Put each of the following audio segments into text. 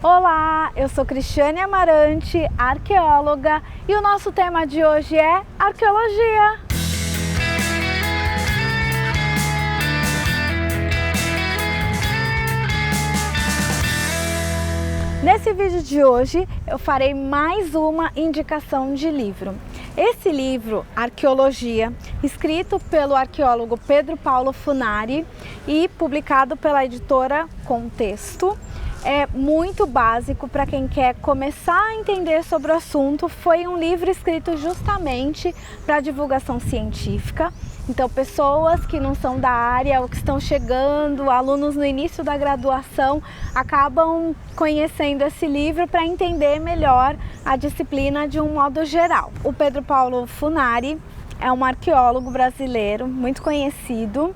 Olá, eu sou Cristiane Amarante, arqueóloga, e o nosso tema de hoje é arqueologia. Nesse vídeo de hoje eu farei mais uma indicação de livro. Esse livro, Arqueologia, escrito pelo arqueólogo Pedro Paulo Funari e publicado pela editora Contexto, é muito básico para quem quer começar a entender sobre o assunto. Foi um livro escrito justamente para divulgação científica. Então, pessoas que não são da área ou que estão chegando, alunos no início da graduação, acabam conhecendo esse livro para entender melhor a disciplina de um modo geral. O Pedro Paulo Funari é um arqueólogo brasileiro muito conhecido.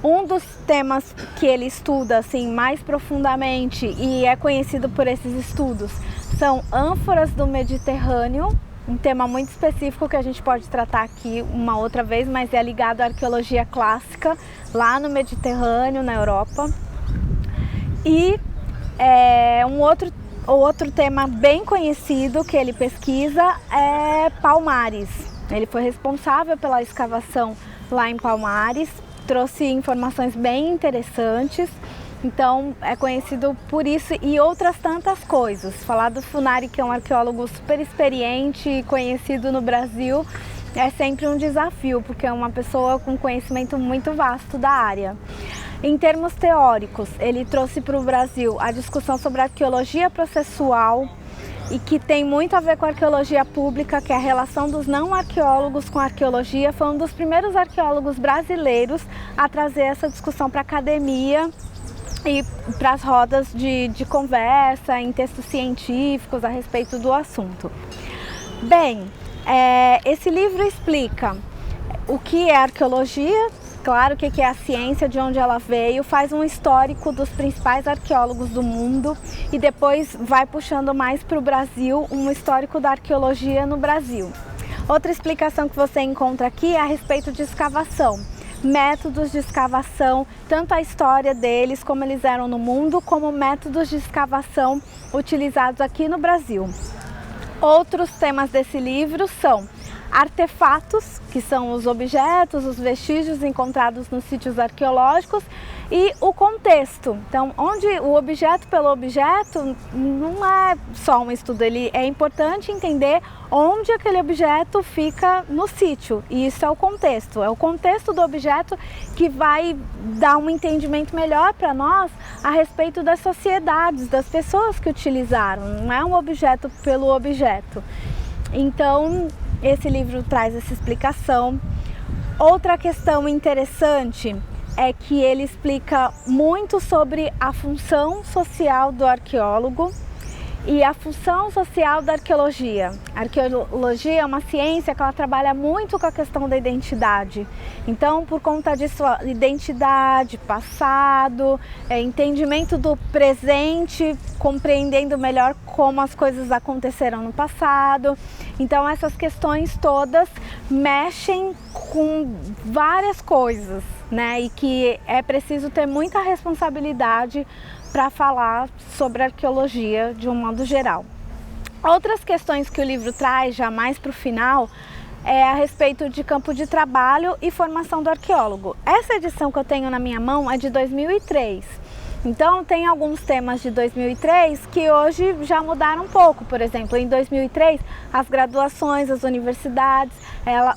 Um dos temas que ele estuda assim, mais profundamente e é conhecido por esses estudos são ânforas do Mediterrâneo, um tema muito específico que a gente pode tratar aqui uma outra vez, mas é ligado à arqueologia clássica lá no Mediterrâneo, na Europa. E outro tema bem conhecido que ele pesquisa é Palmares. Ele foi responsável pela escavação lá em Palmares, trouxe informações bem interessantes, então é conhecido por isso e outras tantas coisas. Falar do Funari, que é um arqueólogo super experiente e conhecido no Brasil, é sempre um desafio, porque é uma pessoa com conhecimento muito vasto da área. Em termos teóricos, ele trouxe para o Brasil a discussão sobre arqueologia processual, e que tem muito a ver com a arqueologia pública, que é a relação dos não arqueólogos com a arqueologia. Foi um dos primeiros arqueólogos brasileiros a trazer essa discussão para a academia e para as rodas de conversa, em textos científicos a respeito do assunto. Bem, esse livro explica o que é arqueologia, claro, o que é a ciência, de onde ela veio, faz um histórico dos principais arqueólogos do mundo e depois vai puxando mais para o Brasil, um histórico da arqueologia no Brasil. Outra explicação que você encontra aqui é a respeito de escavação, métodos de escavação, tanto a história deles, como eles eram no mundo, como métodos de escavação utilizados aqui no Brasil. Outros temas desse livro são artefatos, que são os objetos, os vestígios encontrados nos sítios arqueológicos, e o contexto. Então, onde o objeto pelo objeto não é só um estudo, ele é importante entender onde aquele objeto fica no sítio, e isso é o contexto do objeto que vai dar um entendimento melhor para nós a respeito das sociedades, das pessoas que utilizaram, não é um objeto pelo objeto. Então, esse livro traz essa explicação. Outra questão interessante é que ele explica muito sobre a função social do arqueólogo e a função social da arqueologia. A arqueologia é uma ciência que ela trabalha muito com a questão da identidade. Então, por conta disso, identidade, passado, entendimento do presente, compreendendo melhor como as coisas aconteceram no passado. Então, essas questões todas mexem com várias coisas, né? E que é preciso ter muita responsabilidade para falar sobre arqueologia de um modo geral. Outras questões que o livro traz, já mais para o final, é a respeito de campo de trabalho e formação do arqueólogo. Essa edição que eu tenho na minha mão é de 2003. Então, tem alguns temas de 2003 que hoje já mudaram um pouco. Por exemplo, em 2003, as graduações, as universidades,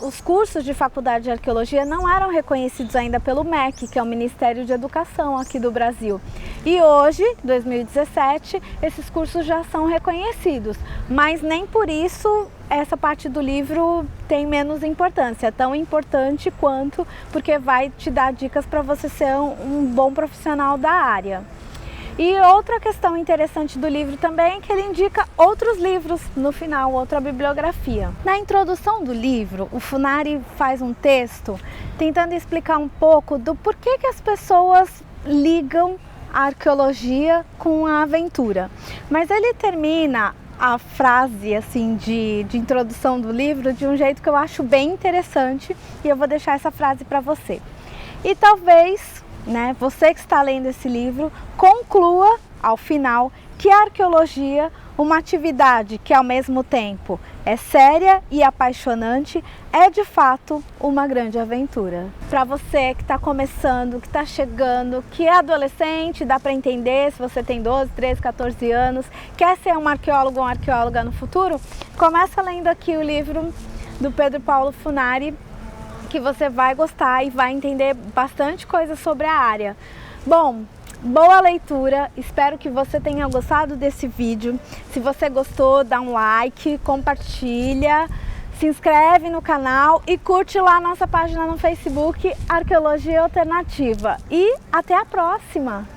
os cursos de faculdade de arqueologia não eram reconhecidos ainda pelo MEC, que é o Ministério de Educação aqui do Brasil. E hoje, 2017, esses cursos já são reconhecidos, mas nem por isso essa parte do livro tem menos importância, tão importante quanto, porque vai te dar dicas para você ser um bom profissional da área. E outra questão interessante do livro também é que ele indica outros livros no final, outra bibliografia. Na introdução do livro, o Funari faz um texto tentando explicar um pouco do porquê que as pessoas ligam a arqueologia com a aventura. Mas ele termina a frase assim de introdução do livro de um jeito que eu acho bem interessante, e eu vou deixar essa frase para você. E talvez, né, você que está lendo esse livro conclua ao final que a arqueologia, uma atividade que ao mesmo tempo é séria e apaixonante, é de fato uma grande aventura. Para você que está começando, que está chegando, que é adolescente, dá para entender se você tem 12, 13, 14 anos, quer ser um arqueólogo ou uma arqueóloga no futuro, começa lendo aqui o livro do Pedro Paulo Funari, que você vai gostar e vai entender bastante coisa sobre a área. Bom, boa leitura, espero que você tenha gostado desse vídeo. Se você gostou, dá um like, compartilha, se inscreve no canal e curte lá a nossa página no Facebook Arqueologia Alternativa. E até a próxima!